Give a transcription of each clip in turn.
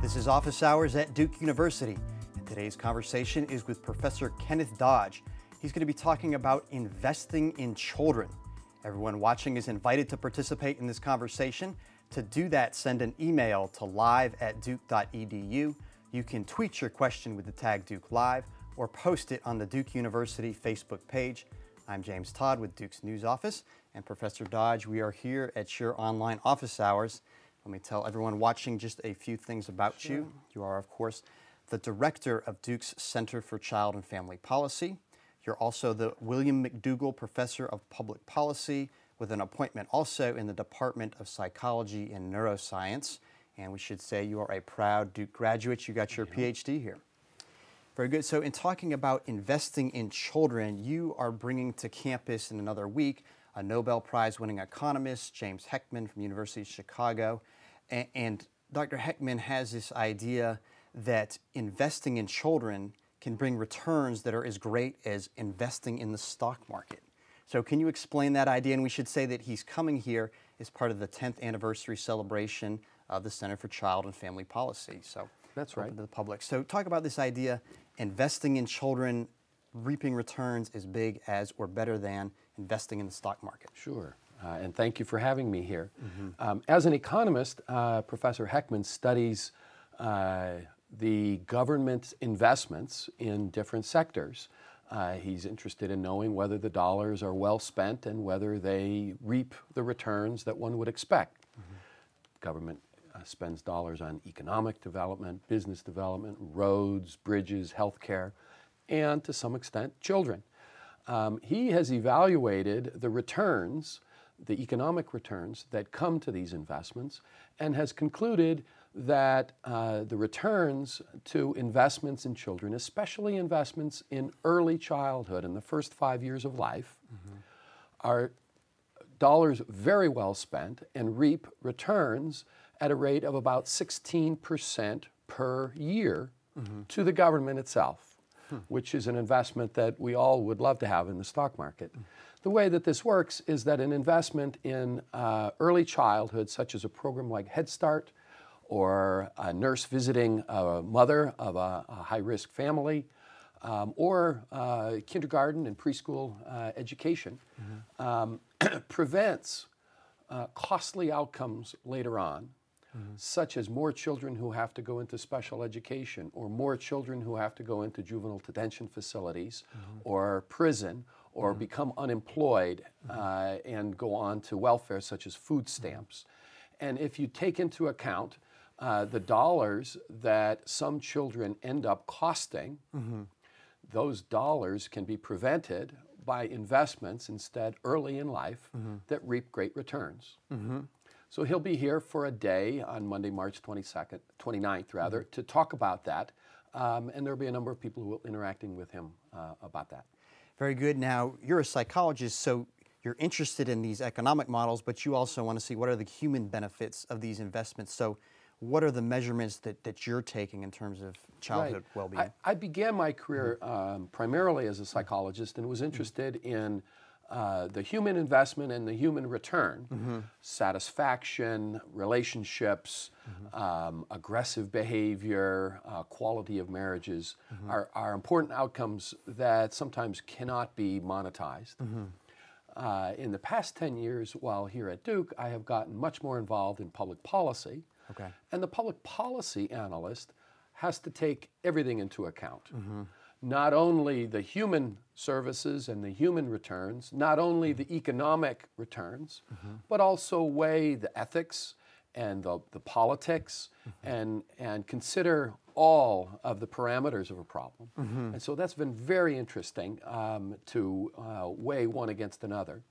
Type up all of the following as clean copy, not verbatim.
This is Office Hours at Duke University, and today's conversation is with Professor Kenneth Dodge. He's going to be talking about investing in children. Everyone watching is invited to participate in this conversation. To do that, send an email to live@duke.edu. You can tweet your question with the tag Duke Live or post it on the Duke University Facebook page. I'm James Todd with Duke's News Office, and Professor Dodge, we are here at your online office hours. Let me tell everyone watching just a few things about you. You are, of course, the director of Duke's Center for Child and Family Policy. You're also the William McDougall Professor of Public Policy with an appointment also in the Department of Psychology and Neuroscience. And we should say you are a proud Duke graduate. You got your PhD here. Very good. So in talking about investing in children, you are bringing to campus in another week a Nobel Prize-winning economist, James Heckman from the University of Chicago. And Dr. Heckman has this idea that investing in children can bring returns that are as great as investing in the stock market. So can you explain that idea? And we should say that he's coming here as part of the 10th anniversary celebration of the Center for Child and Family Policy. So that's right. Open to the public. So talk about this idea, investing in children, reaping returns as big as or better than investing in the stock market. Sure. And thank you for having me here. As an economist, Professor Heckman studies the government's investments in different sectors. He's interested in knowing whether the dollars are well spent and whether they reap the returns that one would expect. Government spends dollars on economic development, business development, roads, bridges, healthcare, and to some extent, children. He has evaluated the returns, the economic returns that come to these investments, and has concluded that the returns to investments in children, especially investments in early childhood in the first 5 years of life, are dollars very well spent and reap returns at a rate of about 16% per year to the government itself, which is an investment that we all would love to have in the stock market. The way that this works is that an investment in early childhood, such as a program like Head Start, or a nurse visiting a mother of a high-risk family, or kindergarten and preschool education, prevents costly outcomes later on, such as more children who have to go into special education, or more children who have to go into juvenile detention facilities, or prison, or become unemployed and go on to welfare, such as food stamps. And if you take into account the dollars that some children end up costing, those dollars can be prevented by investments instead early in life that reap great returns. So he'll be here for a day on Monday, March 29th rather, to talk about that. And there'll be a number of people who will be interacting with him about that. Very good. Now, you're a psychologist, so you're interested in these economic models, but you also want to see what are the human benefits of these investments. So what are the measurements that you're taking in terms of childhood well-being? I began my career primarily as a psychologist and was interested in the human investment and the human return, satisfaction, relationships, aggressive behavior, quality of marriages are important outcomes that sometimes cannot be monetized. In the past 10 years while here at Duke, I have gotten much more involved in public policy. And the public policy analyst has to take everything into account. Not only the human services and the human returns, not only the economic returns, but also weigh the ethics and the politics and consider all of the parameters of a problem. And so that's been very interesting to weigh one against another.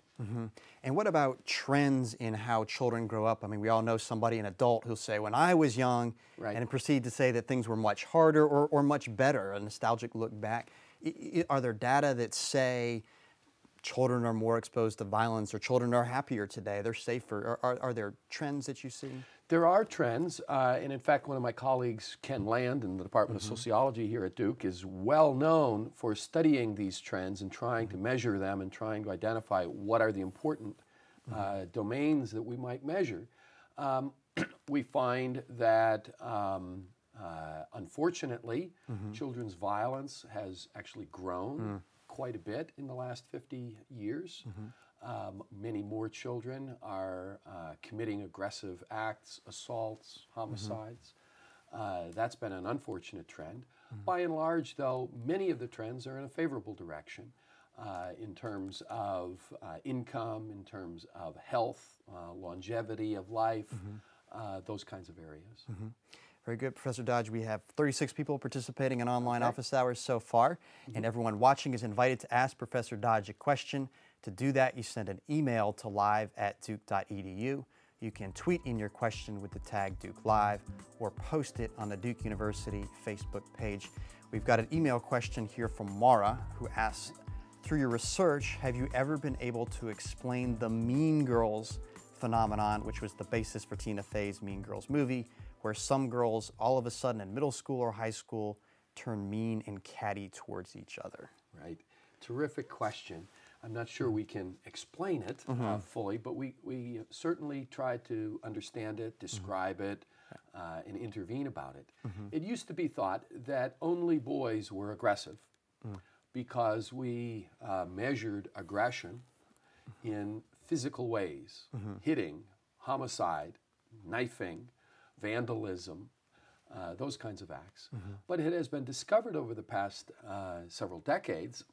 And what about trends in how children grow up? I mean, we all know somebody, an adult, who'll say, when I was young, and then proceed to say that things were much harder or much better, a nostalgic look back. Are there data that say children are more exposed to violence or children are happier today, they're safer? Are there trends that you see? There are trends, and in fact, one of my colleagues, Ken Land, in the Department of Sociology here at Duke, is well known for studying these trends and trying to measure them and trying to identify what are the important domains that we might measure. We find that Unfortunately, children's violence has actually grown quite a bit in the last 50 years. Many more children are committing aggressive acts, assaults, homicides. That's been an unfortunate trend. By and large, though, many of the trends are in a favorable direction in terms of income, in terms of health, longevity of life, those kinds of areas. Very good, Professor Dodge. We have 36 people participating in online office hours so far, and everyone watching is invited to ask Professor Dodge a question. To do that, you send an email to live@duke.edu. You can tweet in your question with the tag Duke Live or post it on the Duke University Facebook page. We've got an email question here from Mara, who asks, through your research, have you ever been able to explain the Mean Girls phenomenon, which was the basis for Tina Fey's Mean Girls movie, where some girls all of a sudden in middle school or high school turn mean and catty towards each other? Right. Terrific question. I'm not sure we can explain it fully, but we certainly try to understand it, describe it, and intervene about it. It used to be thought that only boys were aggressive because we measured aggression in physical ways, hitting, homicide, knifing, vandalism, those kinds of acts. But it has been discovered over the past several decades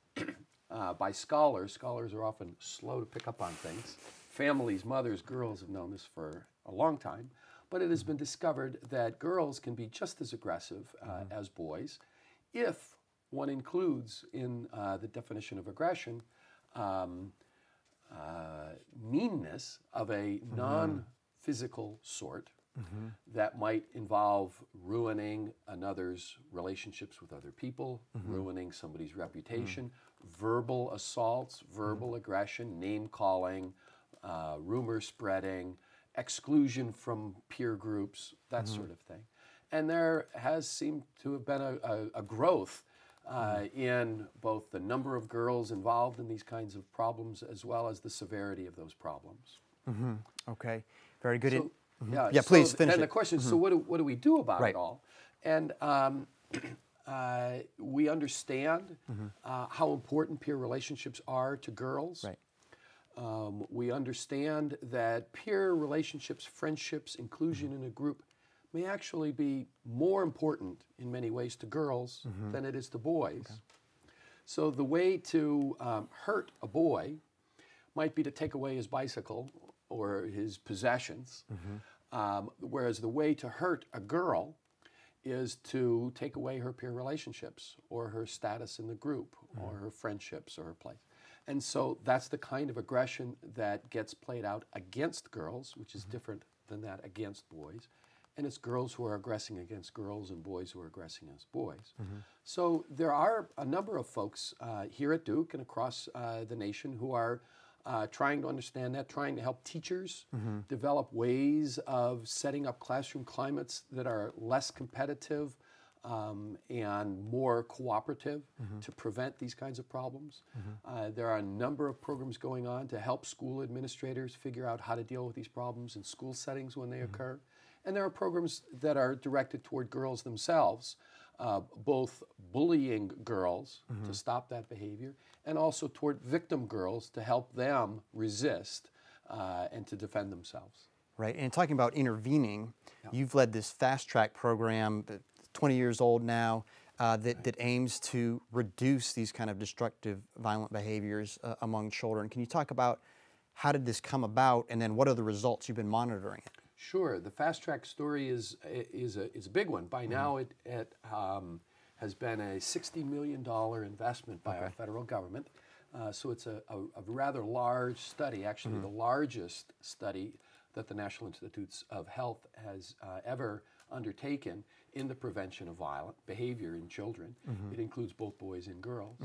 by scholars. Scholars are often slow to pick up on things. Families, mothers, girls have known this for a long time. But it has been discovered that girls can be just as aggressive as boys if one includes in the definition of aggression meanness of a non-physical sort that might involve ruining another's relationships with other people, ruining somebody's reputation, verbal assaults, verbal aggression, name-calling, rumor spreading, exclusion from peer groups, that sort of thing. And there has seemed to have been a growth in both the number of girls involved in these kinds of problems as well as the severity of those problems. Okay, very good. So, yeah, please finish then it. the question is, so what do we do about it all? And we understand how important peer relationships are to girls. We understand that peer relationships, friendships, inclusion in a group may actually be more important in many ways to girls than it is to boys. So the way to hurt a boy might be to take away his bicycle or his possessions, whereas the way to hurt a girl is to take away her peer relationships or her status in the group or her friendships or her place. And so that's the kind of aggression that gets played out against girls, which is different than that against boys. And it's girls who are aggressing against girls and boys who are aggressing against boys. So there are a number of folks here at Duke and across the nation who are trying to understand that, trying to help teachers develop ways of setting up classroom climates that are less competitive and more cooperative to prevent these kinds of problems. There are a number of programs going on to help school administrators figure out how to deal with these problems in school settings when they occur. And there are programs that are directed toward girls themselves, both bullying girls to stop that behavior and also toward victim girls to help them resist and to defend themselves. Right, and talking about intervening, you've led this fast track program, 20 years old now, that aims to reduce these kind of destructive, violent behaviors among children. Can you talk about how did this come about, and then what are the results you've been monitoring it? Sure. The fast track story is a big one. By now, it has been a $60 million investment by our federal government. So it's a rather large study, actually the largest study that the National Institutes of Health has ever undertaken in the prevention of violent behavior in children. It includes both boys and girls.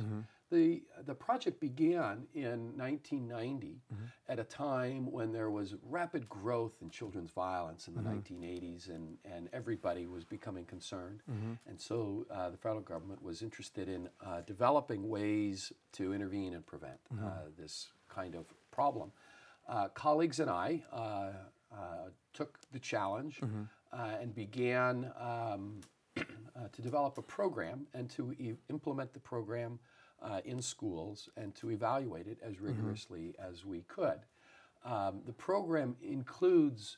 The project began in 1990 at a time when there was rapid growth in children's violence in the 1980s, and everybody was becoming concerned. And so the federal government was interested in developing ways to intervene and prevent this kind of problem. Colleagues and I took the challenge and began to develop a program and to implement the program in schools and to evaluate it as rigorously as we could. The program includes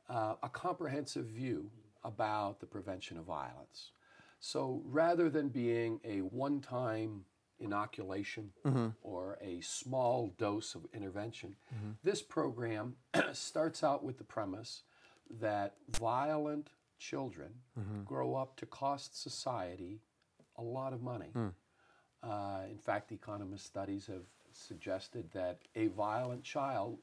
a comprehensive view about the prevention of violence. So rather than being a one-time inoculation or a small dose of intervention, this program starts out with the premise that violent children grow up to cost society a lot of money. In fact, economist studies have suggested that a violent child,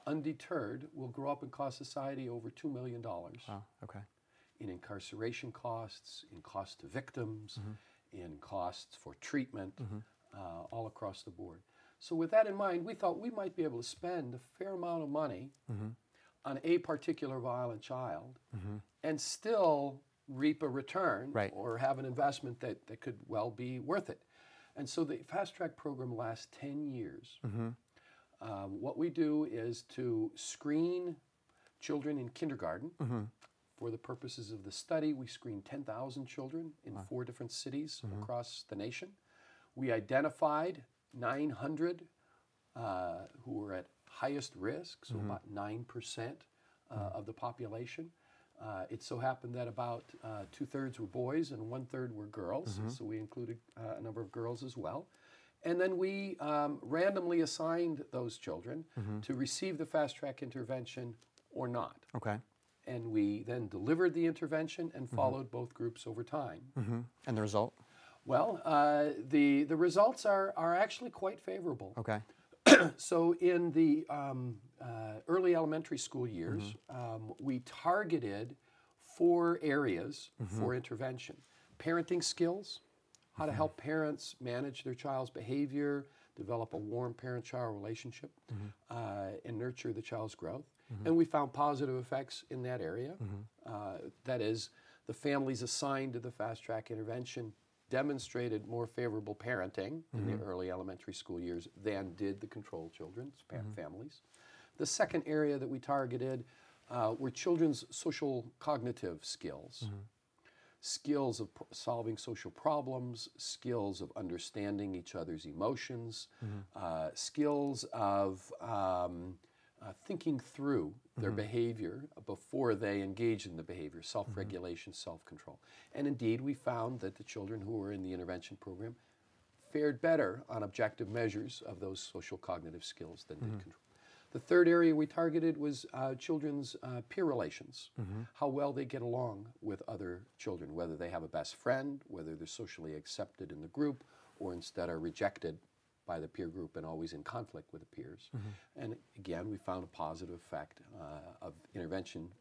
undeterred, will grow up and cost society over $2 million. Wow, okay. In incarceration costs, in cost to victims, in costs for treatment, all across the board. So with that in mind, we thought we might be able to spend a fair amount of money on a particular violent child and still reap a return or have an investment that could well be worth it. And so the Fast Track program lasts 10 years. What we do is to screen children in kindergarten. For the purposes of the study, we screened 10,000 children in 4 different cities across the nation. We identified 900 who were at highest risk, so about 9% of the population. It so happened that about 2/3 were boys and 1/3 were girls, so we included a number of girls as well. And then we randomly assigned those children to receive the Fast Track intervention or not. Okay. And we then delivered the intervention and followed both groups over time. And the result? Well, the results are actually quite favorable. Okay. So in the early elementary school years, we targeted 4 areas for intervention. Parenting skills, how to help parents manage their child's behavior, develop a warm parent-child relationship, and nurture the child's growth. And we found positive effects in that area. That is, the families assigned to the Fast Track intervention demonstrated more favorable parenting in the early elementary school years than did the control children's families. The second area that we targeted were children's social cognitive skills. Skills of solving social problems, skills of understanding each other's emotions, skills of thinking through their behavior before they engage in the behavior, self-regulation, self-control. And indeed, we found that the children who were in the intervention program fared better on objective measures of those social cognitive skills than did control. The third area we targeted was children's peer relations, how well they get along with other children, whether they have a best friend, whether they're socially accepted in the group, or instead are rejected by the peer group and always in conflict with the peers. And again, we found a positive effect of intervention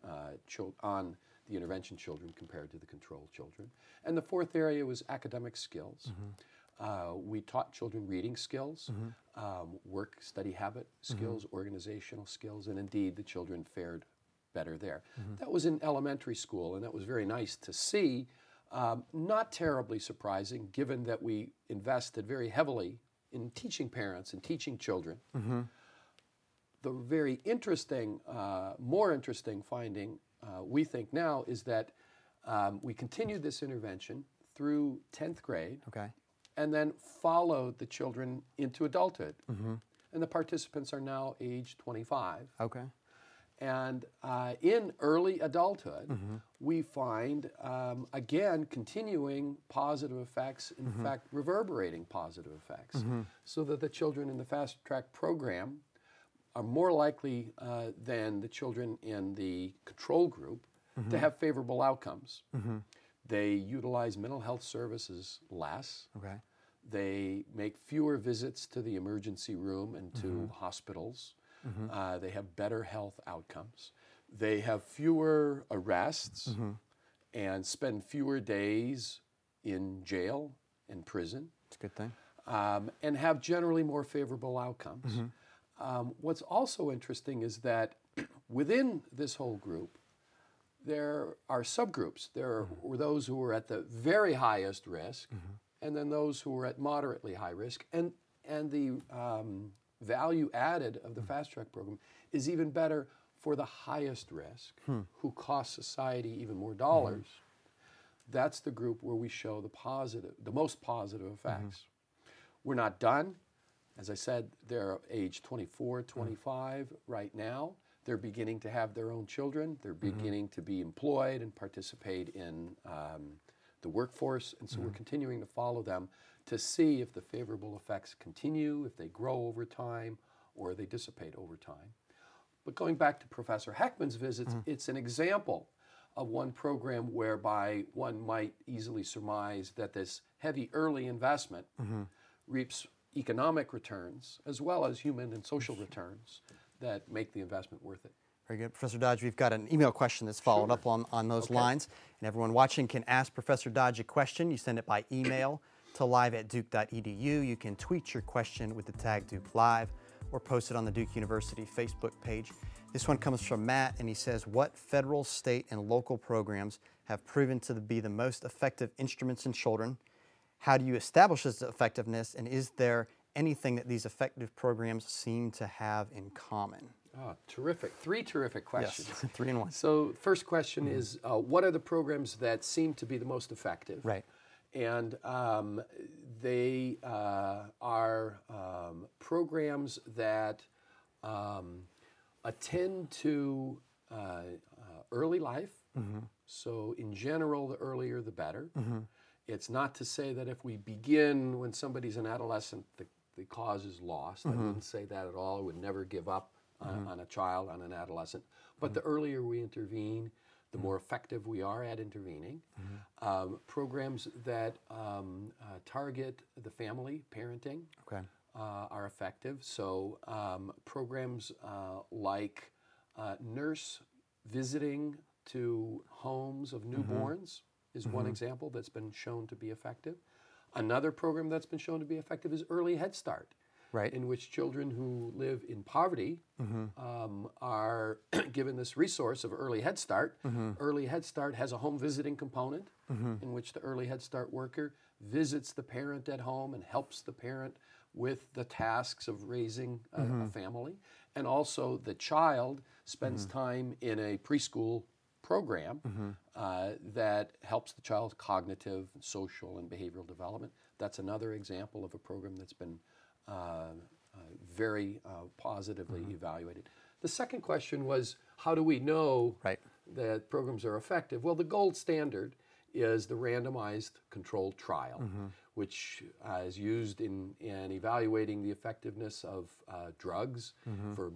on the intervention children compared to the control children. And the fourth area was academic skills. We taught children reading skills, work, study habit skills, organizational skills, and indeed the children fared better there. That was in elementary school, and that was very nice to see. Not terribly surprising, given that we invested very heavily in teaching parents and teaching children. The very interesting, more interesting finding, we think now, is that we continued this intervention through 10th grade. Okay. And then followed the children into adulthood. And the participants are now age 25. Okay. And in early adulthood, we find, again, continuing positive effects, in fact, reverberating positive effects, so that the children in the Fast Track program are more likely than the children in the control group to have favorable outcomes. They utilize mental health services less. Okay. They make fewer visits to the emergency room and to hospitals. They have better health outcomes. They have fewer arrests and spend fewer days in jail and prison. It's a good thing. And have generally more favorable outcomes. What's also interesting is that within this whole group, there are subgroups. There were those who were at the very highest risk, and then those who were at moderately high risk. And the value added of the Fast Track program is even better for the highest risk, who cost society even more dollars. that's the group where we show the most positive effects. We're not done. As I said, they're age 24, 25 right now. They're beginning to have their own children. They're beginning to be employed and participate in the workforce. And so we're continuing to follow them to see if the favorable effects continue, if they grow over time, or they dissipate over time. But going back to Professor Heckman's visits, it's an example of one program whereby one might easily surmise that this heavy early investment reaps economic returns as well as human and social returns that make the investment worth it. Very good. Professor Dodge, we've got an email question that's followed up on those lines. And everyone watching can ask Professor Dodge a question. You send it by email to live@duke.edu. You can tweet your question with the tag Duke Live or post it on the Duke University Facebook page. This one comes from Matt, and he says, what federal, state, and local programs have proven to be the most effective instruments in children? How do you establish this effectiveness, and is there anything that these effective programs seem to have in common? Oh, terrific. Three terrific questions. Yes, 3 in 1. So first question is, what are the programs that seem to be the most effective? Right. And they are programs that attend to early life. So in general, the earlier the better. It's not to say that if we begin when somebody's an adolescent, the cause is lost. I wouldn't say that at all. I would never give up on a child, on an adolescent. But the earlier we intervene, the more effective we are at intervening. Programs that target the family, parenting, are effective. So programs like nurse visiting to homes of newborns is one example that's been shown to be effective. Another program that's been shown to be effective is Early Head Start, in which children who live in poverty are given this resource of Early Head Start. Early Head Start has a home visiting component in which the Early Head Start worker visits the parent at home and helps the parent with the tasks of raising a family. And also the child spends time in a preschool program that helps the child's cognitive, social, and behavioral development. That's another example of a program that's been very positively evaluated. The second question was, how do we know that programs are effective? Well, the gold standard is the randomized controlled trial, which is used in evaluating the effectiveness of drugs for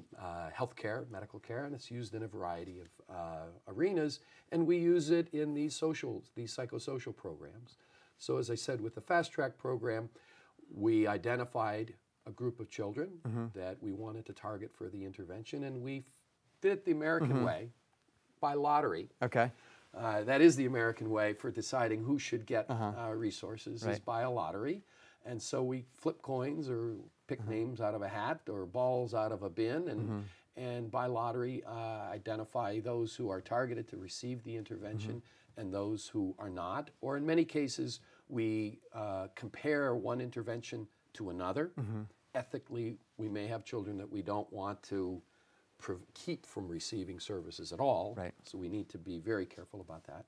healthcare, medical care, and it's used in a variety of arenas. And we use it in these psychosocial programs. So as I said, with the Fast Track program, we identified a group of children that we wanted to target for the intervention, and we did it the American way, by lottery. That is the American way for deciding who should get resources, is by a lottery. And so we flip coins or pick names out of a hat or balls out of a bin, and by lottery identify those who are targeted to receive the intervention and those who are not. Or in many cases, we compare one intervention to another. Ethically, we may have children that we don't want to keep from receiving services at all, so we need to be very careful about that.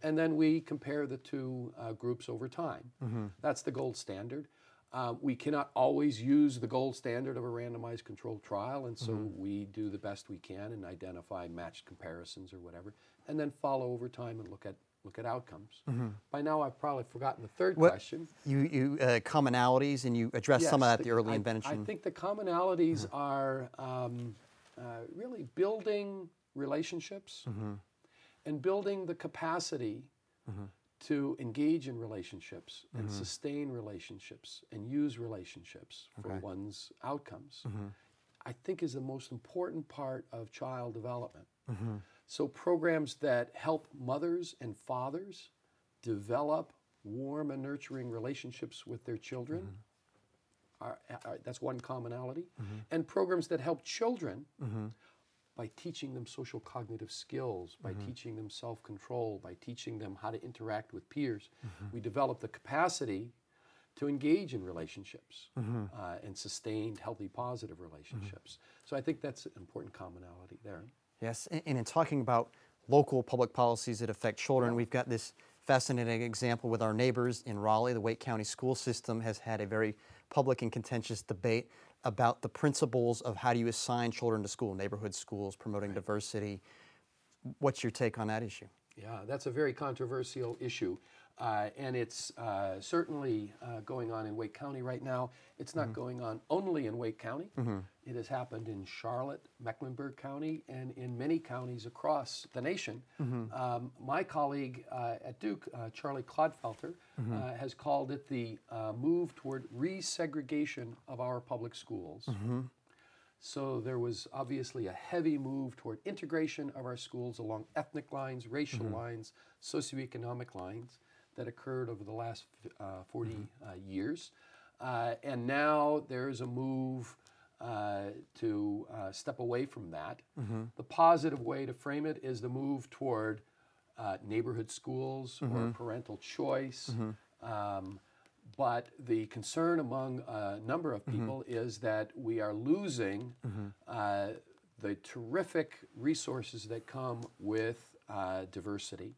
And then we compare the two groups over time. That's the gold standard. We cannot always use the gold standard of a randomized controlled trial, and so we do the best we can and identify matched comparisons or whatever, and then follow over time and look at outcomes. By now, I've probably forgotten the third question. You commonalities, and you addressed some of that at the early intervention. I think the commonalities are really building relationships and building the capacity to engage in relationships and sustain relationships and use relationships for one's outcomes, I think is the most important part of child development. So programs that help mothers and fathers develop warm and nurturing relationships with their children, that's one commonality. And programs that help children by teaching them social cognitive skills, by teaching them self-control, by teaching them how to interact with peers. We develop the capacity to engage in relationships and sustained, healthy, positive relationships. So I think that's an important commonality there. Yes, and in talking about local public policies that affect children, we've got this fascinating example with our neighbors in Raleigh. The Wake County school system has had a very public and contentious debate about the principles of how do you assign children to school, neighborhood schools, promoting diversity. What's your take on that issue? Yeah, that's a very controversial issue. And it's certainly going on in Wake County right now. It's not going on only in Wake County. It has happened in Charlotte, Mecklenburg County, and in many counties across the nation. My colleague at Duke, Charlie Clodfelter, has called it the move toward resegregation of our public schools. So there was obviously a heavy move toward integration of our schools along ethnic lines, racial lines, socioeconomic lines that occurred over the last 40 years. And now there's a move to step away from that. The positive way to frame it is the move toward neighborhood schools or parental choice. But the concern among a number of people is that we are losing the terrific resources that come with diversity.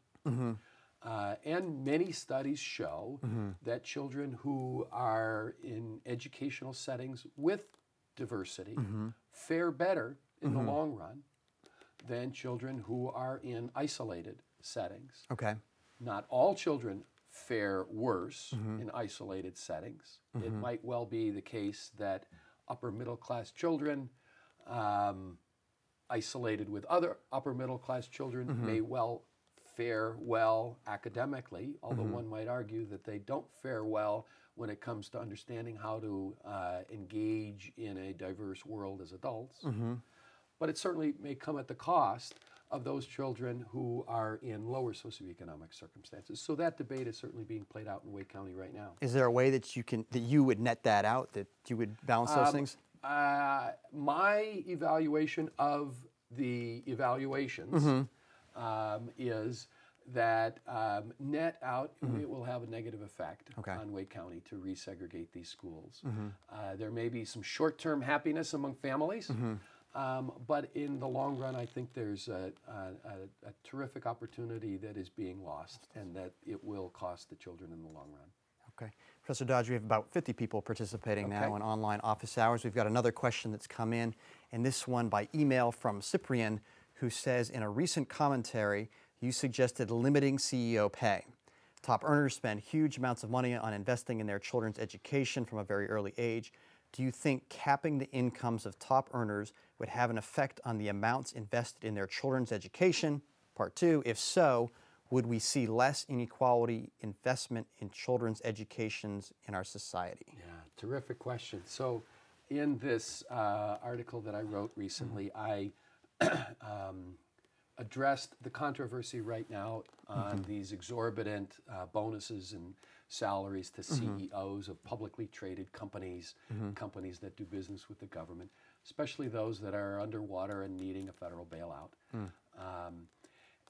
And many studies show that children who are in educational settings with diversity fare better in the long run than children who are in isolated settings. Okay. Not all children fare worse in isolated settings. It might well be the case that upper middle class children isolated with other upper middle class children may well fare well academically, although one might argue that they don't fare well when it comes to understanding how to engage in a diverse world as adults. But it certainly may come at the cost of those children who are in lower socioeconomic circumstances. So that debate is certainly being played out in Wake County right now. Is there a way that you would net that out, that you would balance those things? My evaluation of the evaluations is that net out, it will have a negative effect on Wake County to resegregate these schools. There may be some short-term happiness among families, but in the long run, I think there's a terrific opportunity that is being lost, and that it will cost the children in the long run. Okay. Professor Dodge, we have about 50 people participating now in online office hours. We've got another question that's come in, and this one by email from Cyprian, who says, in a recent commentary, you suggested limiting CEO pay. Top earners spend huge amounts of money on investing in their children's education from a very early age. Do you think capping the incomes of top earners would have an effect on the amounts invested in their children's education? Part two, if so, would we see less inequality investment in children's educations in our society? Yeah, terrific question. So in this article that I wrote recently, I addressed the controversy right now on these exorbitant bonuses and salaries to CEOs of publicly traded companies, companies that do business with the government, especially those that are underwater and needing a federal bailout.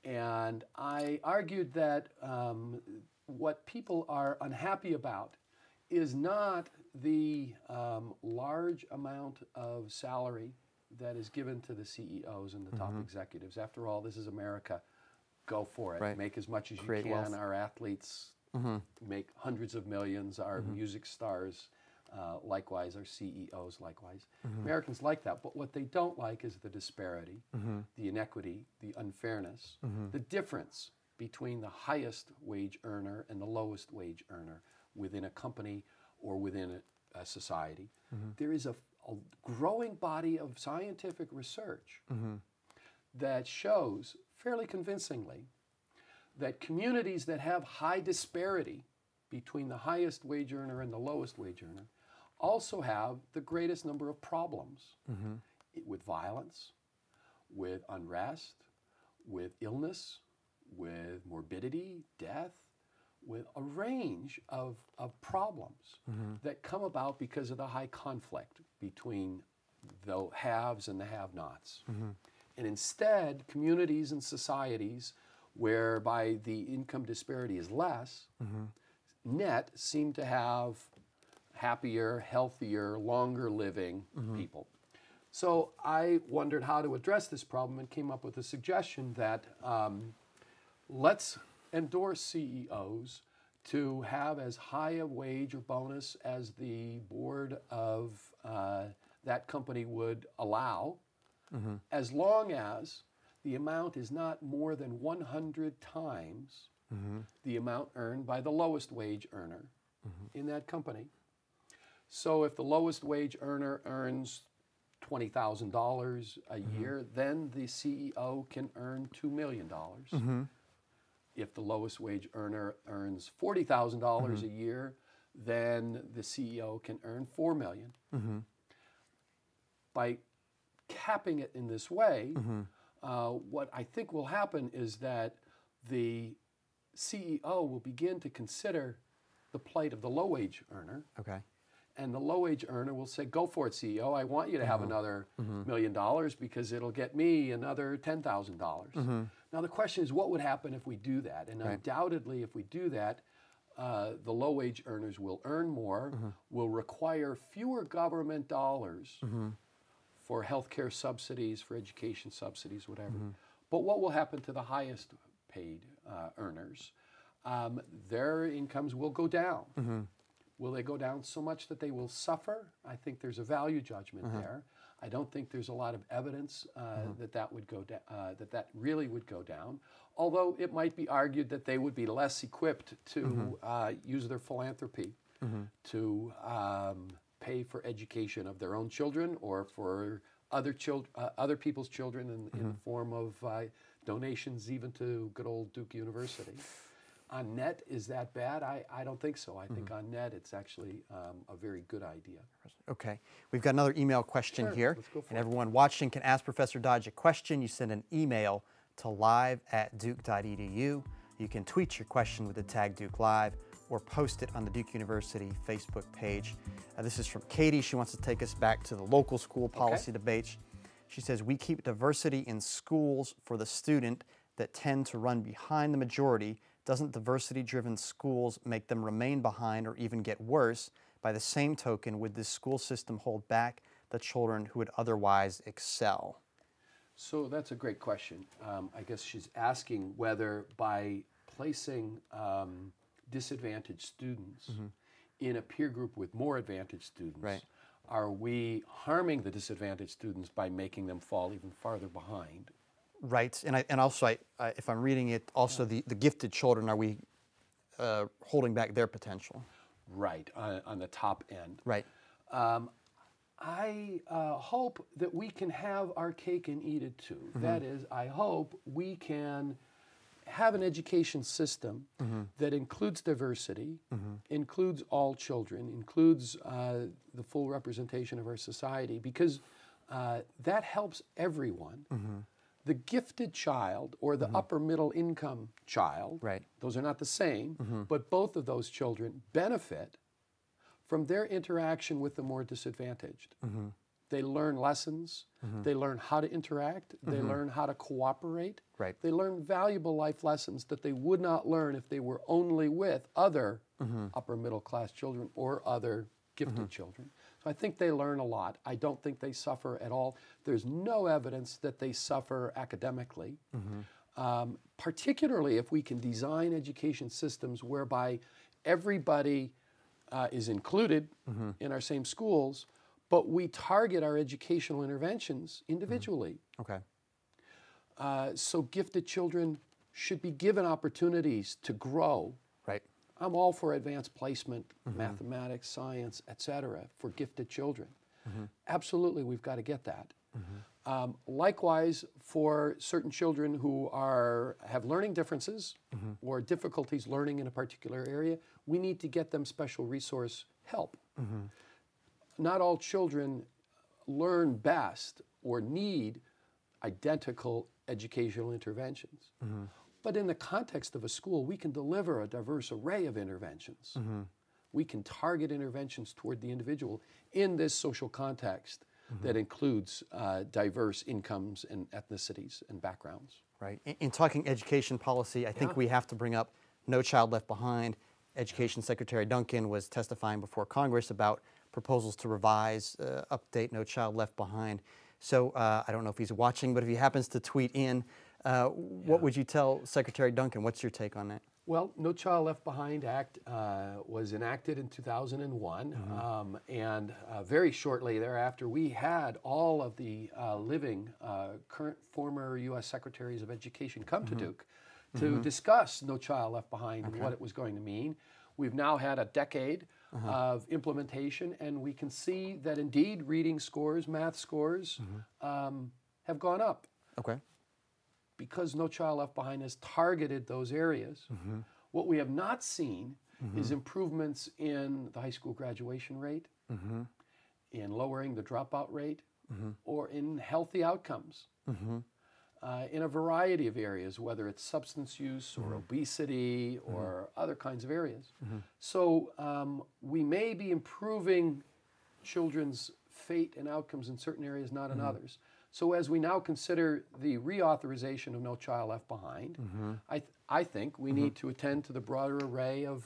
And I argued that what people are unhappy about is not the large amount of salary that is given to the CEOs and the top executives. After all, this is America. Go for it. Make as much as you Create can. wealth. Our athletes make hundreds of millions. Our music stars, likewise. Our CEOs, likewise. Americans like that. But what they don't like is the disparity, the inequity, the unfairness, the difference between the highest wage earner and the lowest wage earner within a company or within a society. There is a growing body of scientific research that shows fairly convincingly that communities that have high disparity between the highest wage earner and the lowest wage earner also have the greatest number of problems with violence, with unrest, with illness, with morbidity, death, with a range of problems that come about because of the high conflict between the haves and the have-nots. And instead, communities and societies whereby the income disparity is less, net seem to have happier, healthier, longer living people. So I wondered how to address this problem and came up with a suggestion that let's endorse CEOs to have as high a wage or bonus as the board of that company would allow, as long as the amount is not more than 100 times the amount earned by the lowest wage earner in that company. So if the lowest wage earner earns $20,000 a year, then the CEO can earn $2 million. If the lowest wage earner earns $40,000 a year, then the CEO can earn $4 million. By capping it in this way, what I think will happen is that the CEO will begin to consider the plight of the low wage earner. Okay. And the low wage earner will say, go for it, CEO. I want you to have another $1 million because it'll get me another $10,000. Now, the question is, what would happen if we do that? And undoubtedly, if we do that, the low wage earners will earn more, will require fewer government dollars for healthcare subsidies, for education subsidies, whatever. But what will happen to the highest paid earners? Their incomes will go down. Will they go down so much that they will suffer? I think there's a value judgment there. I don't think there's a lot of evidence that would go that really would go down. Although it might be argued that they would be less equipped to use their philanthropy to pay for education of their own children or for other people's children in the form of donations, even to good old Duke University. On net, is that bad? I don't think so. I think on net, it's actually a very good idea. Okay. We've got another email question here. Let's go for and it. everyone watching can ask Professor Dodge a question. You send an email to live@duke.edu. You can tweet your question with the tag Duke Live or post it on the Duke University Facebook page. This is from Katie. She wants to take us back to the local school policy debates. She says, we keep diversity in schools for the student that tend to run behind the majority. Doesn't diversity-driven schools make them remain behind or even get worse? By the same token, would this school system hold back the children who would otherwise excel? So that's a great question. I guess she's asking whether by placing disadvantaged students in a peer group with more advantaged students, are we harming the disadvantaged students by making them fall even farther behind? Right, and also, if I'm reading it, also the gifted children, are we holding back their potential? Right, on the top end. Right. I hope that we can have our cake and eat it too. That is, I hope we can have an education system that includes diversity, includes all children, includes the full representation of our society, because that helps everyone. The gifted child or the upper middle income child, those are not the same, but both of those children benefit from their interaction with the more disadvantaged. They learn lessons, they learn how to interact, they learn how to cooperate, they learn valuable life lessons that they would not learn if they were only with other upper middle class children or other gifted children. So I think they learn a lot. I don't think they suffer at all. There's no evidence that they suffer academically, particularly if we can design education systems whereby everybody is included in our same schools, but we target our educational interventions individually. Okay. So gifted children should be given opportunities to grow. Right. I'm all for advanced placement, mathematics, science, etc., for gifted children. Absolutely, we've got to get that. Likewise, for certain children who have learning differences or difficulties learning in a particular area, we need to get them special resource help. Not all children learn best or need identical educational interventions. But in the context of a school, we can deliver a diverse array of interventions. We can target interventions toward the individual in this social context that includes diverse incomes and ethnicities and backgrounds. Right. In talking education policy, I think we have to bring up No Child Left Behind. Education Secretary Duncan was testifying before Congress about proposals to revise, update No Child Left Behind. So I don't know if he's watching, but if he happens to tweet in, What would you tell Secretary Duncan? What's your take on that? Well, No Child Left Behind Act was enacted in 2001, and very shortly thereafter, we had all of the living current former U.S. Secretaries of Education come to Duke to discuss No Child Left Behind and what it was going to mean. We've now had a decade of implementation, and we can see that indeed reading scores, math scores have gone up. Okay. Because No Child Left Behind has targeted those areas. What we have not seen is improvements in the high school graduation rate, in lowering the dropout rate, or in healthy outcomes. In a variety of areas, whether it's substance use or obesity or other kinds of areas. So we may be improving children's fate and outcomes in certain areas, not in others. So as we now consider the reauthorization of No Child Left Behind, I think we need to attend to the broader array of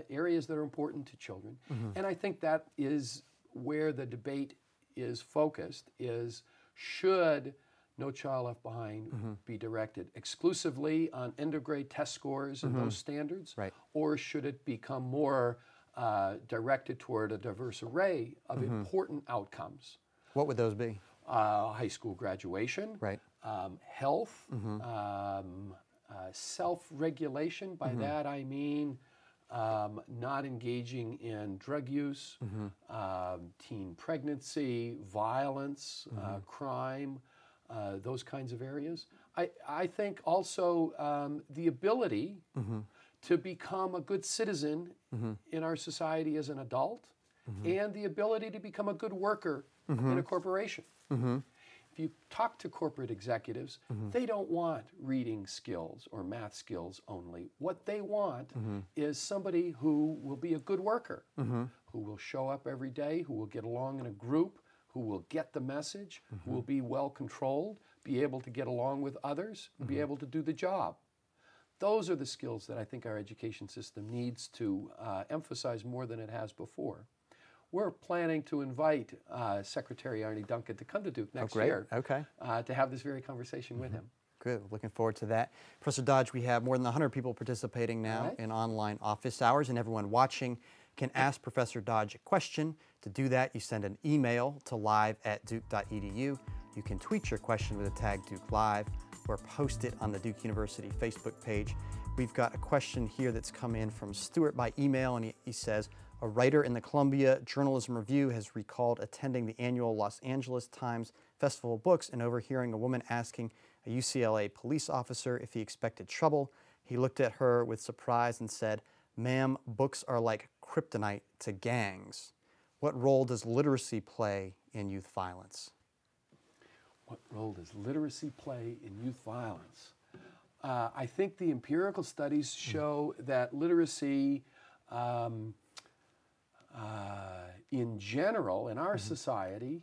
areas that are important to children. And I think that is where the debate is focused, is should No Child Left Behind be directed exclusively on end of grade test scores and those standards, or should it become more directed toward a diverse array of important outcomes? What would those be? High school graduation, health, self-regulation. By that I mean not engaging in drug use, teen pregnancy, violence, crime, those kinds of areas. I think also the ability to become a good citizen in our society as an adult, and the ability to become a good worker in a corporation. If you talk to corporate executives, they don't want reading skills or math skills only. What they want is somebody who will be a good worker, who will show up every day, who will get along in a group, who will get the message, who will be well controlled, be able to get along with others, be able to do the job. Those are the skills that I think our education system needs to emphasize more than it has before. We're planning to invite Secretary Arne Duncan to come to Duke next year to have this very conversation with him. Good. Looking forward to that. Professor Dodge, we have more than 100 people participating now in online office hours, and everyone watching can ask Professor Dodge a question. To do that, you send an email to live@duke.edu. You can tweet your question with the tag Duke Live or post it on the Duke University Facebook page. We've got a question here that's come in from Stuart by email, and he says, a writer in the Columbia Journalism Review has recalled attending the annual Los Angeles Times Festival of Books and overhearing a woman asking a UCLA police officer if he expected trouble. He looked at her with surprise and said, "Ma'am, books are like kryptonite to gangs." What role does literacy play in youth violence? What role does literacy play in youth violence? I think the empirical studies show that literacy in general, in our society,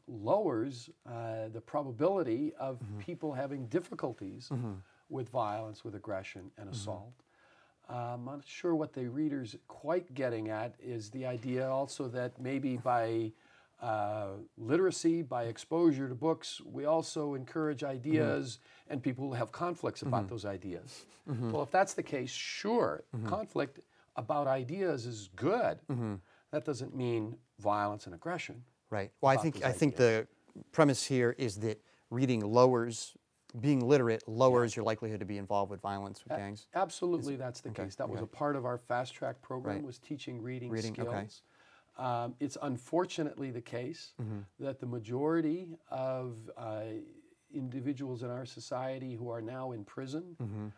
lowers the probability of people having difficulties with violence, with aggression, and assault. I'm not sure what the reader's quite getting at is the idea also that maybe by literacy, by exposure to books, we also encourage ideas and people have conflicts about those ideas. Well, if that's the case, sure, conflict about ideas is good. That doesn't mean violence and aggression. Right. Well, I think the premise here is that reading lowers, being literate lowers your likelihood to be involved with violence with gangs. Absolutely, that's the case. That was a part of our fast track program, was teaching reading skills. It's unfortunately the case that the majority of individuals in our society who are now in prison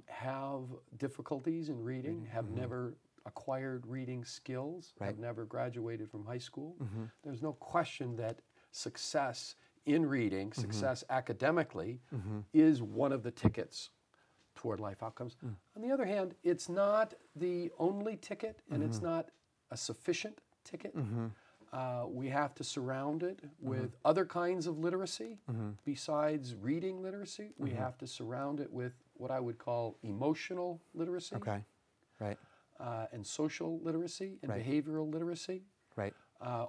have difficulties in reading, have never acquired reading skills, have never graduated from high school. There's no question that success in reading, success academically, is one of the tickets toward life outcomes. On the other hand, it's not the only ticket, and it's not a sufficient ticket. We have to surround it with other kinds of literacy besides reading literacy. We have to surround it with what I would call emotional literacy. And social literacy and behavioral literacy.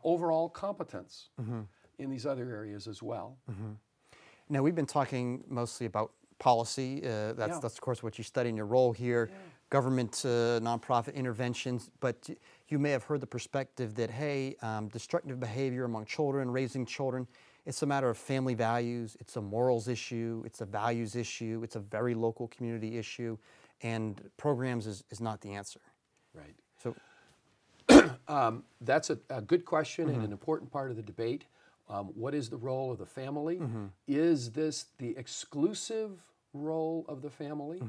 Overall competence in these other areas as well. Now, we've been talking mostly about policy. That's of course what you study in your role here, government, nonprofit interventions. But you may have heard the perspective that, hey, destructive behavior among children, raising children, it's a matter of family values. It's a morals issue. It's a values issue. It's a very local community issue, and programs is not the answer. Right. So that's a good question and an important part of the debate. What is the role of the family? Is this the exclusive role of the family?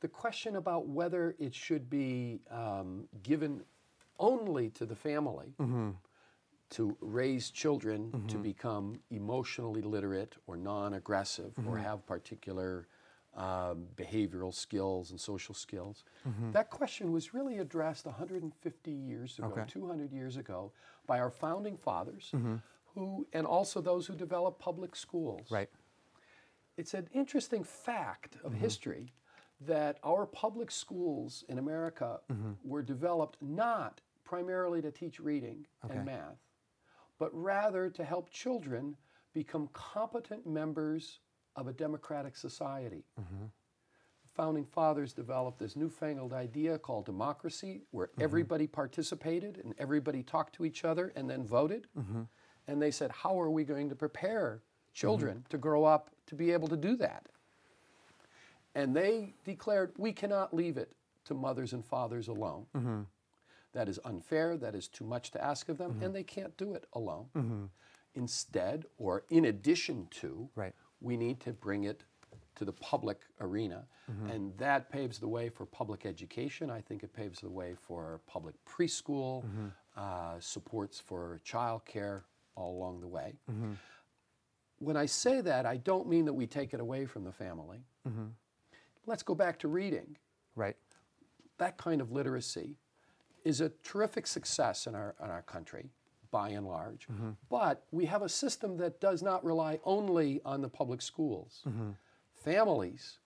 The question about whether it should be given only to the family to raise children to become emotionally literate or non-aggressive or have particular behavioral skills and social skills. That question was really addressed 150 years ago, 200 years ago, by our founding fathers, who, and also those who developed public schools. Right. It's an interesting fact of history that our public schools in America were developed not primarily to teach reading and math, but rather to help children become competent members of a democratic society. Founding fathers developed this newfangled idea called democracy, where everybody participated and everybody talked to each other and then voted. And they said, how are we going to prepare children to grow up to be able to do that? And they declared, we cannot leave it to mothers and fathers alone. That is unfair, that is too much to ask of them, and they can't do it alone. Instead, or in addition to, we need to bring it to the public arena. And that paves the way for public education. I think it paves the way for public preschool, supports for childcare all along the way. When I say that, I don't mean that we take it away from the family. Let's go back to reading. That kind of literacy is a terrific success in our country, by and large. But we have a system that does not rely only on the public schools. Families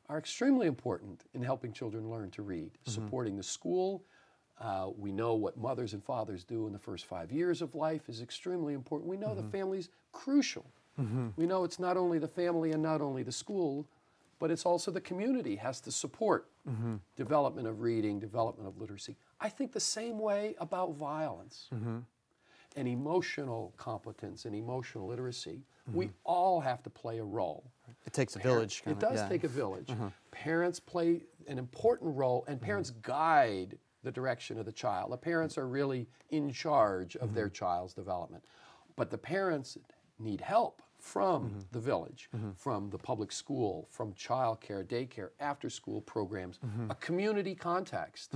are extremely important in helping children learn to read, supporting the school. We know what mothers and fathers do in the first 5 years of life is extremely important. We know the family's crucial. We know it's not only the family and not only the school, but it's also the community has to support development of reading, development of literacy. I think the same way about violence and emotional competence and emotional literacy. We all have to play a role. It takes a village. It does take a village. Parents play an important role, and parents guide the direction of the child. The parents are really in charge of their child's development. But the parents need help from the village, from the public school, from childcare, daycare, after-school programs, a community context.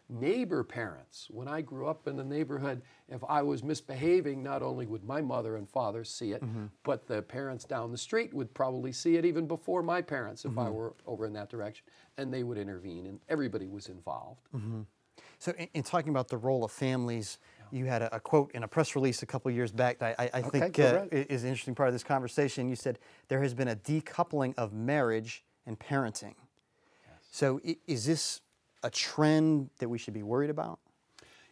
Neighbor parents. When I grew up in the neighborhood, if I was misbehaving, not only would my mother and father see it, but the parents down the street would probably see it even before my parents if I were over in that direction, and they would intervene, and everybody was involved. So in talking about the role of families, you had a quote in a press release a couple years back that I think is an interesting part of this conversation. You said, there has been a decoupling of marriage and parenting. So is this a trend that we should be worried about?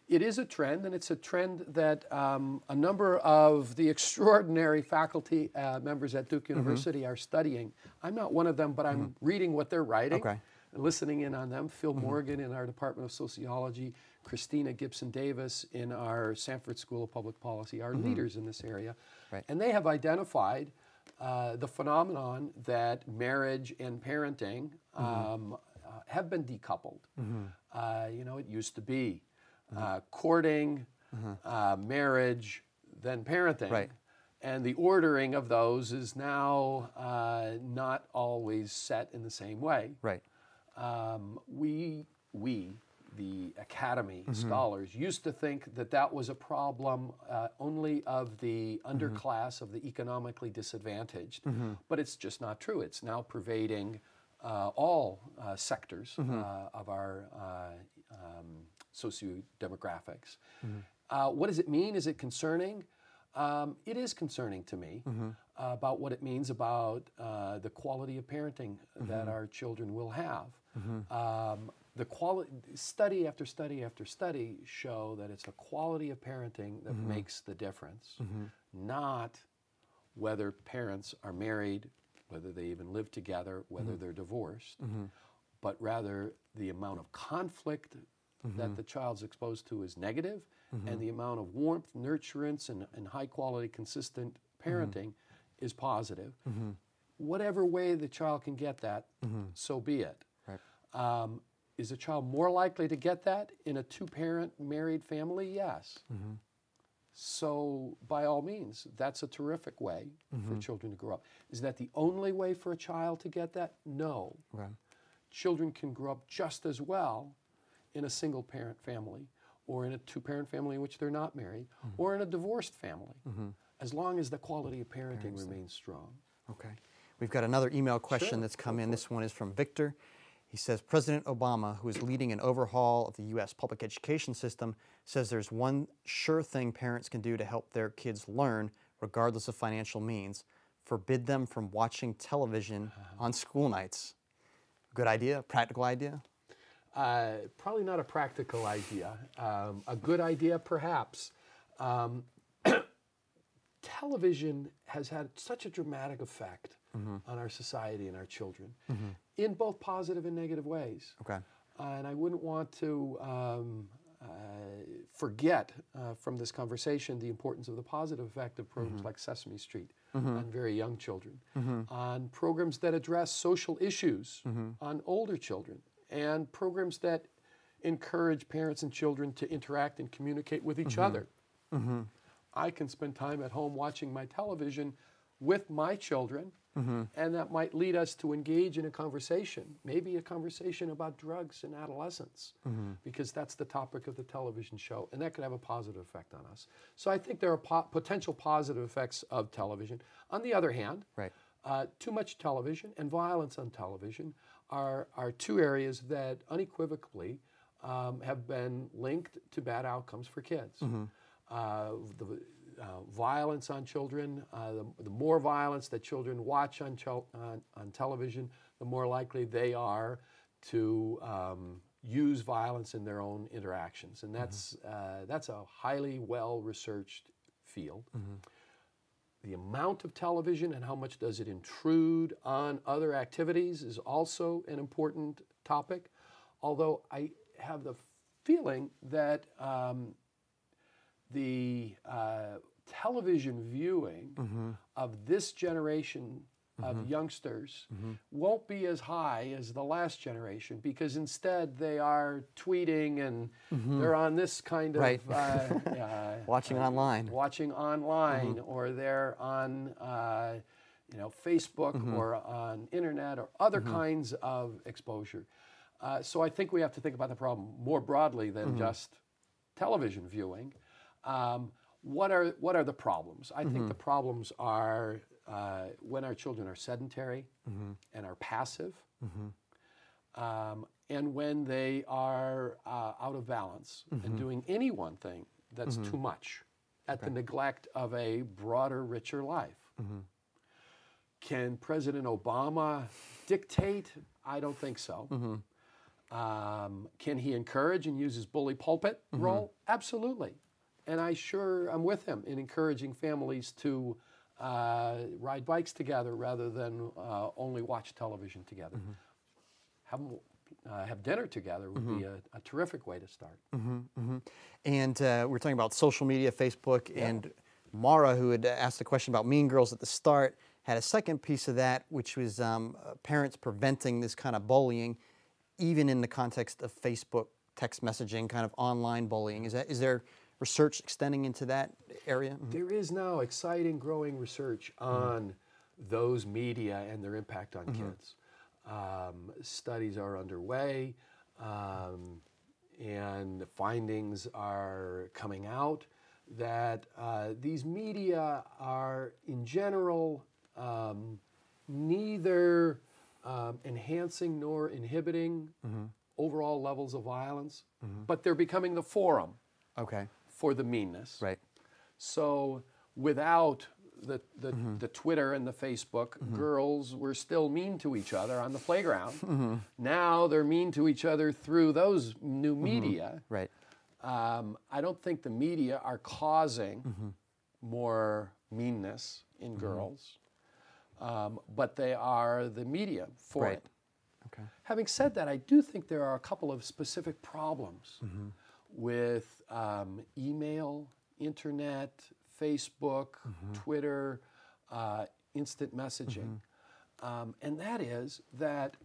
It is a trend, and it's a trend that a number of the extraordinary faculty members at Duke University are studying. I'm not one of them, but I'm reading what they're writing and listening in on them. Phil Morgan in our Department of Sociology, Christina Gibson Davis in our Sanford School of Public Policy are leaders in this area. And they have identified the phenomenon that marriage and parenting have been decoupled. You know, it used to be courting, marriage, then parenting. And the ordering of those is now not always set in the same way. We, the academy scholars, used to think that that was a problem only of the underclass, of the economically disadvantaged. But it's just not true. It's now pervading all sectors of our socio-demographics. What does it mean? Is it concerning? It is concerning to me about what it means about the quality of parenting that our children will have. The quality, study after study after study show that it's a quality of parenting that makes the difference, not whether parents are married, whether they even live together, whether they're divorced, but rather the amount of conflict that the child's exposed to is negative, and the amount of warmth, nurturance, and high quality, consistent parenting is positive. Whatever way the child can get that, so be it. Right. Is a child more likely to get that in a two-parent married family? Yes. So by all means, that's a terrific way for children to grow up. Is that the only way for a child to get that? No. Right. Children can grow up just as well in a single-parent family, or in a two-parent family in which they're not married, or in a divorced family, as long as the quality of parenting remains strong. Okay. We've got another email question that's come in. This one is from Victor. He says, President Obama, who is leading an overhaul of the U.S. public education system, says there's one sure thing parents can do to help their kids learn, regardless of financial means: forbid them from watching television on school nights. Good idea? Practical idea? Probably not a practical idea. A good idea, perhaps. Television has had such a dramatic effect on our society and our children in both positive and negative ways. Okay. And I wouldn't want to forget from this conversation the importance of the positive effect of programs like Sesame Street on very young children, on programs that address social issues on older children, and programs that encourage parents and children to interact and communicate with each other. I can spend time at home watching my television with my children, and that might lead us to engage in a conversation, maybe a conversation about drugs and adolescence, because that's the topic of the television show, and that could have a positive effect on us. So I think there are potential positive effects of television. On the other hand, too much television and violence on television are two areas that unequivocally have been linked to bad outcomes for kids. Violence on children, the more violence that children watch on television, the more likely they are to use violence in their own interactions. And that's a highly well-researched field. The amount of television and how much does it intrude on other activities is also an important topic, although I have the feeling that the television viewing of this generation of youngsters won't be as high as the last generation, because instead they are tweeting and they're on this kind of watching online, or they're on Facebook or on internet or other kinds of exposure. So I think we have to think about the problem more broadly than just television viewing. What are the problems? I think the problems are when our children are sedentary and are passive, and when they are out of balance and doing any one thing that's too much at the neglect of a broader, richer life. Can President Obama dictate? I don't think so. Can he encourage and use his bully pulpit role? Absolutely. And I'm with him in encouraging families to ride bikes together rather than only watch television together. Have dinner together would be a terrific way to start. And we're talking about social media, Facebook, and Mara, who had asked the question about Mean Girls at the start, had a second piece of that, which was parents preventing this kind of bullying, even in the context of Facebook text messaging, kind of online bullying. Is there research extending into that area? There is now exciting, growing research on those media and their impact on kids. Studies are underway, and the findings are coming out that these media are, in general, neither enhancing nor inhibiting overall levels of violence, but they're becoming the forum for the meanness. So without the Twitter and the Facebook, girls were still mean to each other on the playground. Now they're mean to each other through those new media. I don't think the media are causing more meanness in girls, but they are the medium for it. Okay. Having said that, I do think there are a couple of specific problems with email, internet, Facebook, Twitter, instant messaging. And that is that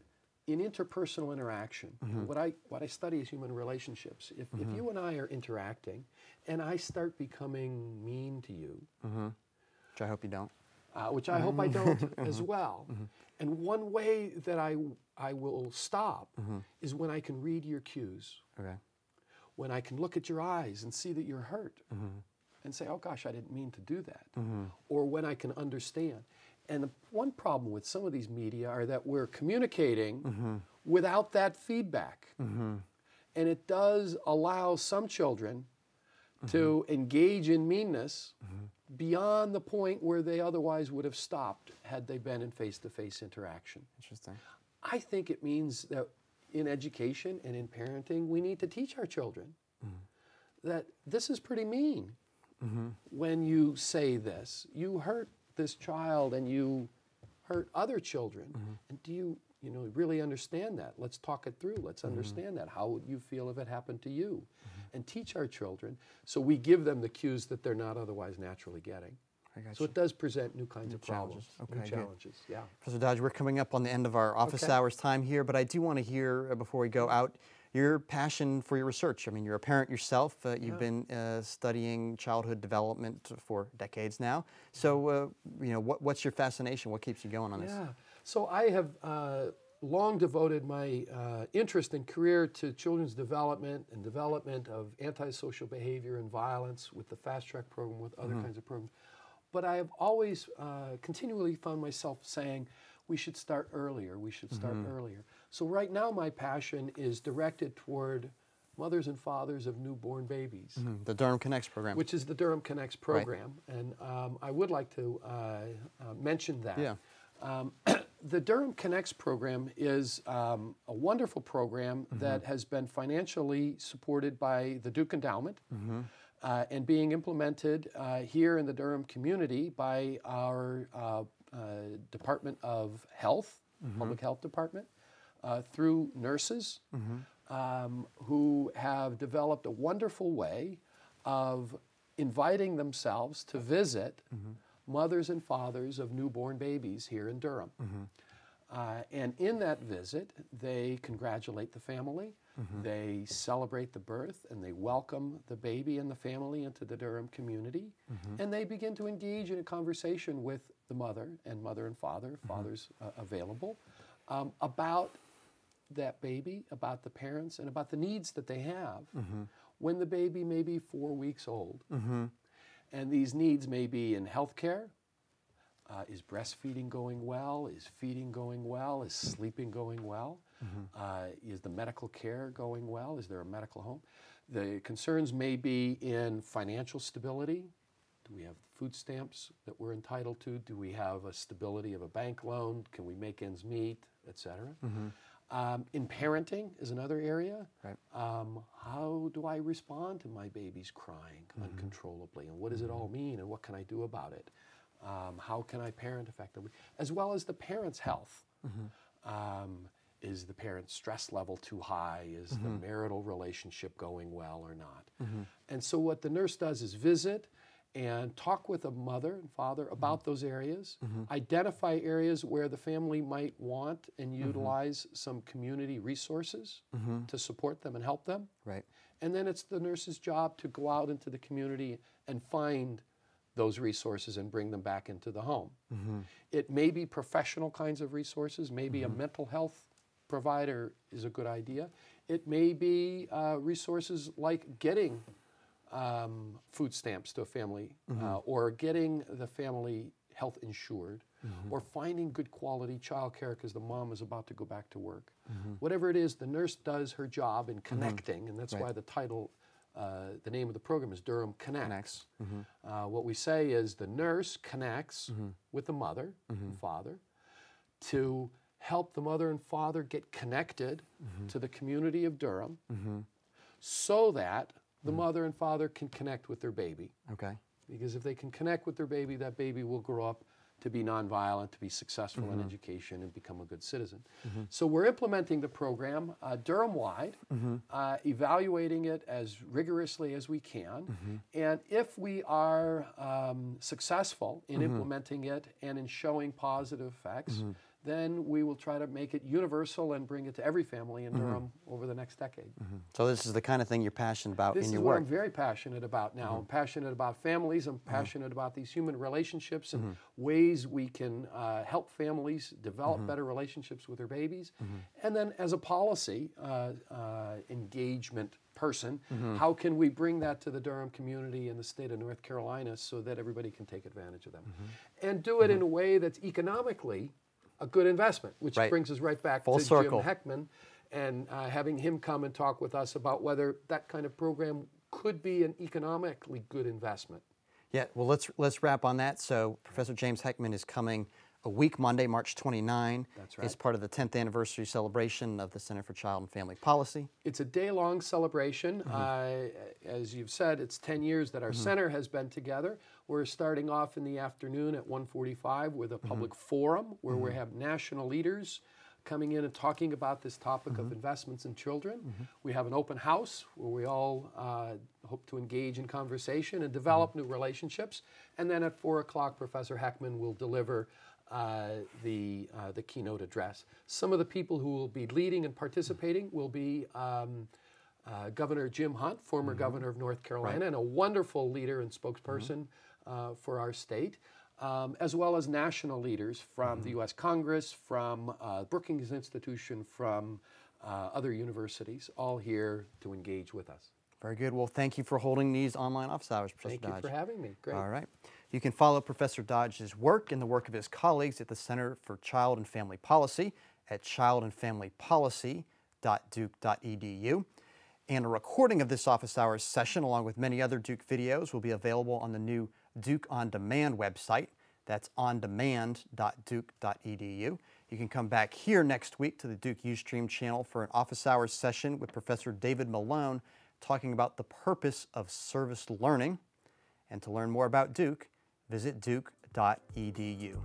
in interpersonal interaction, what I study is human relationships. If you and I are interacting and I start becoming mean to you, Which I hope you don't. which I hope I don't as well. And one way that I will stop is when I can read your cues. Okay. When I can look at your eyes and see that you're hurt and say, oh gosh, I didn't mean to do that. Or when I can understand. And the one problem with some of these media are that we're communicating without that feedback. And it does allow some children to engage in meanness beyond the point where they otherwise would have stopped had they been in face-to-face interaction. Interesting. I think it means that in education and in parenting, we need to teach our children that this is pretty mean when you say this. You hurt this child and you hurt other children. And do you really understand that? Let's talk it through. Let's understand that. How would you feel if it happened to you? And teach our children so we give them the cues that they're not otherwise naturally getting. So it does present new kinds of problems, new challenges. Yeah. Professor Dodge, we're coming up on the end of our office hours time here, but I do want to hear, before we go out, your passion for your research. I mean, you're a parent yourself. You've been studying childhood development for decades now. So, what's your fascination? What keeps you going on this? Yeah. So I have long devoted my interest and career to children's development and development of antisocial behavior and violence with the Fast Track program, with other kinds of programs. But I have always continually found myself saying, we should start earlier, we should start earlier. So right now my passion is directed toward mothers and fathers of newborn babies. The Durham Connects program. Which is the Durham Connects program. Right. And I would like to mention that. Yeah. The Durham Connects program is a wonderful program that has been financially supported by the Duke Endowment and being implemented here in the Durham community by our Department of Health, Public Health Department, through nurses who have developed a wonderful way of inviting themselves to visit mothers and fathers of newborn babies here in Durham. And in that visit, they congratulate the family, they celebrate the birth, and they welcome the baby and the family into the Durham community, and they begin to engage in a conversation with the mother and father, fathers available, about that baby, about the parents, and about the needs that they have when the baby may be 4 weeks old. And these needs may be in healthcare. Is breastfeeding going well? Is feeding going well? Is sleeping going well? Is the medical care going well? Is there a medical home? The concerns may be in financial stability. Do we have food stamps that we're entitled to? Do we have a stability of a bank loan? Can we make ends meet, et cetera? In parenting is another area. Right. How do I respond to my baby's crying uncontrollably? And what does it all mean? And what can I do about it? How can I parent effectively? As well as the parent's health. Is the parent's stress level too high? Is the marital relationship going well or not? And so what the nurse does is visit and talk with a mother and father about those areas, identify areas where the family might want and utilize some community resources to support them and help them. Right. And then it's the nurse's job to go out into the community and find those resources and bring them back into the home. It may be professional kinds of resources, maybe a mental health provider is a good idea. It may be resources like getting food stamps to a family, or getting the family health insured, or finding good quality childcare because the mom is about to go back to work. Whatever it is, the nurse does her job in connecting, and that's why the title, the name of the program is Durham Connects. What we say is the nurse connects with the mother and father to help the mother and father get connected to the community of Durham so that the mother and father can connect with their baby. Okay. because if they can connect with their baby, that baby will grow up to be nonviolent, to be successful in education, and become a good citizen. So we're implementing the program Durham-wide, evaluating it as rigorously as we can, and if we are successful in implementing it and in showing positive effects, then we will try to make it universal and bring it to every family in Durham over the next decade. So this is the kind of thing you're passionate about in your This is what work. I'm very passionate about now. I'm passionate about families. I'm passionate about these human relationships and ways we can help families develop better relationships with their babies. And then as a policy engagement person, how can we bring that to the Durham community and the state of North Carolina so that everybody can take advantage of them? And do it in a way that's economically a good investment, which brings us right back to Jim Heckman and having him come and talk with us about whether that kind of program could be an economically good investment. Yeah, well, let's wrap on that. So Professor James Heckman is coming a week Monday, March 29. That's right. As part of the 10th anniversary celebration of the Center for Child and Family Policy. It's a day-long celebration. As you've said, it's 10 years that our center has been together. We're starting off in the afternoon at 1:45 with a public forum where we have national leaders coming in and talking about this topic of investments in children. We have an open house where we all hope to engage in conversation and develop new relationships. And then at 4 o'clock, Professor Heckman will deliver the keynote address. Some of the people who will be leading and participating will be Governor Jim Hunt, former governor of North Carolina, and a wonderful leader and spokesperson for our state, as well as national leaders from the U.S. Congress, from Brookings Institution, from other universities, all here to engage with us. Very good. Well, thank you for holding these online office hours, Professor Dodge. Thank you for having me. Great. All right. You can follow Professor Dodge's work and the work of his colleagues at the Center for Child and Family Policy at childandfamilypolicy.duke.edu. And a recording of this office hours session, along with many other Duke videos, will be available on the new Duke On Demand website. That's ondemand.duke.edu. You can come back here next week to the Duke Ustream channel for an office hours session with Professor David Malone talking about the purpose of service learning. And to learn more about Duke, visit duke.edu.